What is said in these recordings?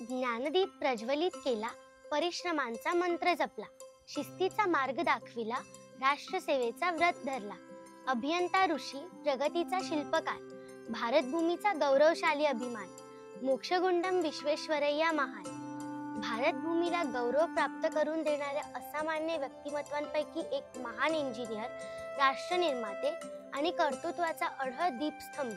ज्ञानदीप प्रज्वलित केला, परिश्रमांचा मंत्र जपला, शिस्तीचा मार्ग दाखविला, राष्ट्रसेवेचा व्रत धरला, अभियंता ऋषी, प्रगतीचा शिल्पकार, भारतभूमीचा गौरवशाली अभिमान, मोक्षगुंडम विश्वेश्वरय्या महान. भारतभूमीला गौरव प्राप्त करून देणाऱ्या असामान्य व्यक्तिमत्वांपैकी एक महान इंजिनियर, राष्ट्रनिर्माते आणि कर्तृत्वाचा अढळ दीपस्तंभ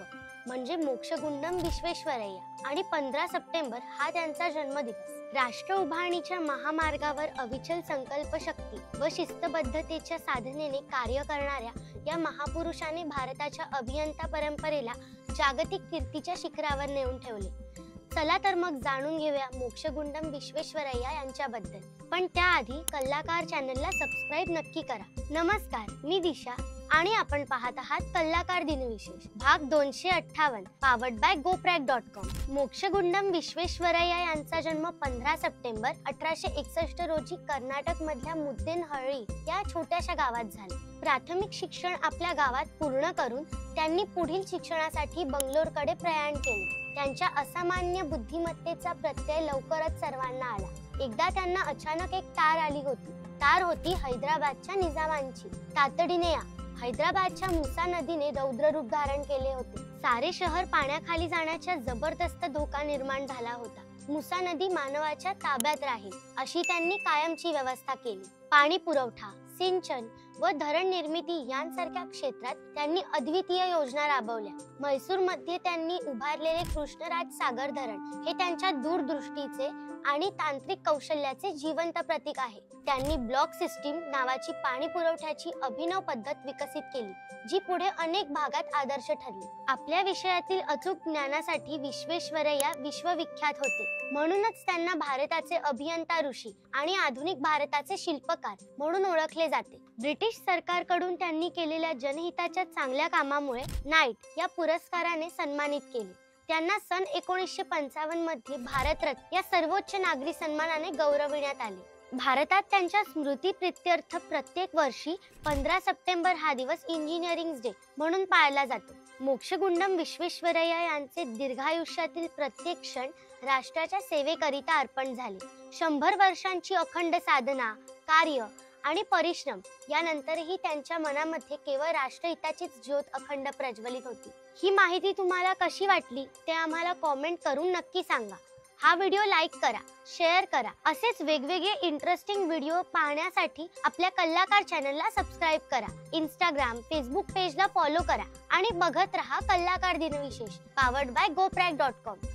म्हणजे मोक्षगुंडम विश्वेश्वरय्या. आणि 15 सप्टेंबर हा त्यांचा जन्मदिवस. राष्ट्र उभारणीच्या महामार्गावर अविचल संकल्पशक्ती व शिस्तबद्धतेच्या साधनेने कार्य करणाऱ्या या महापुरुषाने भारताच्या अभियंता परंपरेला जागतिक कीर्तीच्या शिखरावर नेऊन ठेवले. चला तर मग जाणून घेऊया मोक्षगुंडम विश्वेश्वरय्या यांच्याबद्दल. पण त्याआधी कल्लाकार चॅनलला सबस्क्राईब नक्की करा. नमस्कार, मी दिशा आणि आपण पाहत आहात कल्लाकार दिनविशेष भाग 258 powered by goprag.com. Mokshagundam Visvesvaraya यांचा जन्म 15 सप्टेंबर 1861 रोजी कर्नाटक मधल्या मुद्देनहळ्ळी या छोट्याशा गावात झाले. प्राथमिक शिक्षण आपल्या गावात पूर्ण करून त्यांनी पुढील शिक्षणासाठी बंगलोरकडे प्रयाण केले. त्यांच्या असामान्य बुद्धिमत्तेचा प्रत्यय लवकरच सर्वांना आला. एकदा त्यांना अचानक एक तार आली होती. तार होती हैदराबादच्या निजामांची. तातडीने या. हैदराबादच्या मुसा नदीने रौद्र रूप धारण केले होते. सारे शहर पाण्याखाली जाण्याचा जबरदस्त धोका निर्माण झाला होता. मुसा नदी मानवाच्या ताब्यात राहील अशी त्यांनी कायमची व्यवस्था केली. पाणी पुरवठा, सिंचन व धरण निर्मिती यांसारख्या क्षेत्रात त्यांनी अद्वितीय योजना राबवल्या. म्हैसूर मध्ये त्यांनी उभारलेले कृष्णराज सागर धरण हे त्यांच्या दूरदृष्टीचे आणि तांत्रिक कौशल्याचे जिवंत प्रतीक आहे. त्यांनी ब्लॉक सिस्टीम नावाची पाणी पुरवठ्याची अभिनव पद्धत विकसित केली, जी पुढे अनेक भागात आदर्श ठरली. आपल्या विषयातील अचूक ज्ञानासाठी विश्वेश्वरय्या विश्वविख्यात होते. म्हणूनच त्यांना भारताचे अभियंता ऋषी आणि आधुनिक भारताचे शिल्पकार म्हणून ओळखले जाते. ब्रिटिश सरकारकडून त्यांनी केलेल्या जनहिताच्या चांगल्या कामामुळे नाईट या पुरस्काराने सन्मानित केले. त्यांना सन 1955 मध्ये भारतरत्न या सर्वोच्च नागरी सन्मानाने गौरविण्यात आले. भारतात त्यांच्या स्मृती प्रित्यर्थ प्रत्येक वर्षी 15 सप्टेंबर हा दिवस इंजिनिअरिंग डे म्हणून पाळला जातो. मोक्षगुंडम विश्वेश्वरय्या यांचे दीर्घायुष्यातील प्रत्येक क्षण राष्ट्राच्या सेवेकरिता अर्पण झाले. 100 वर्षांची अखंड साधना, कार्य आणि परिश्रम यानंतरही त्यांच्या मनामध्ये केवळ राष्ट्रहिताचीच ज्योत अखंड प्रज्वलित होती. ही माहिती तुम्हाला कशी वाटली ते आम्हाला कॉमेंट करून नक्की सांगा. हा व्हिडिओ लाईक करा, शेअर करा. असेच वेगवेगळे इंटरेस्टिंग व्हिडिओ पाहण्यासाठी आपल्या कल्लाकार चॅनलला सबस्क्राईब करा. इंस्टाग्राम, फेसबुक पेजला फॉलो करा आणि बघत रहा कल्लाकार दिनविशेष पावर्ड बाय goprag.com.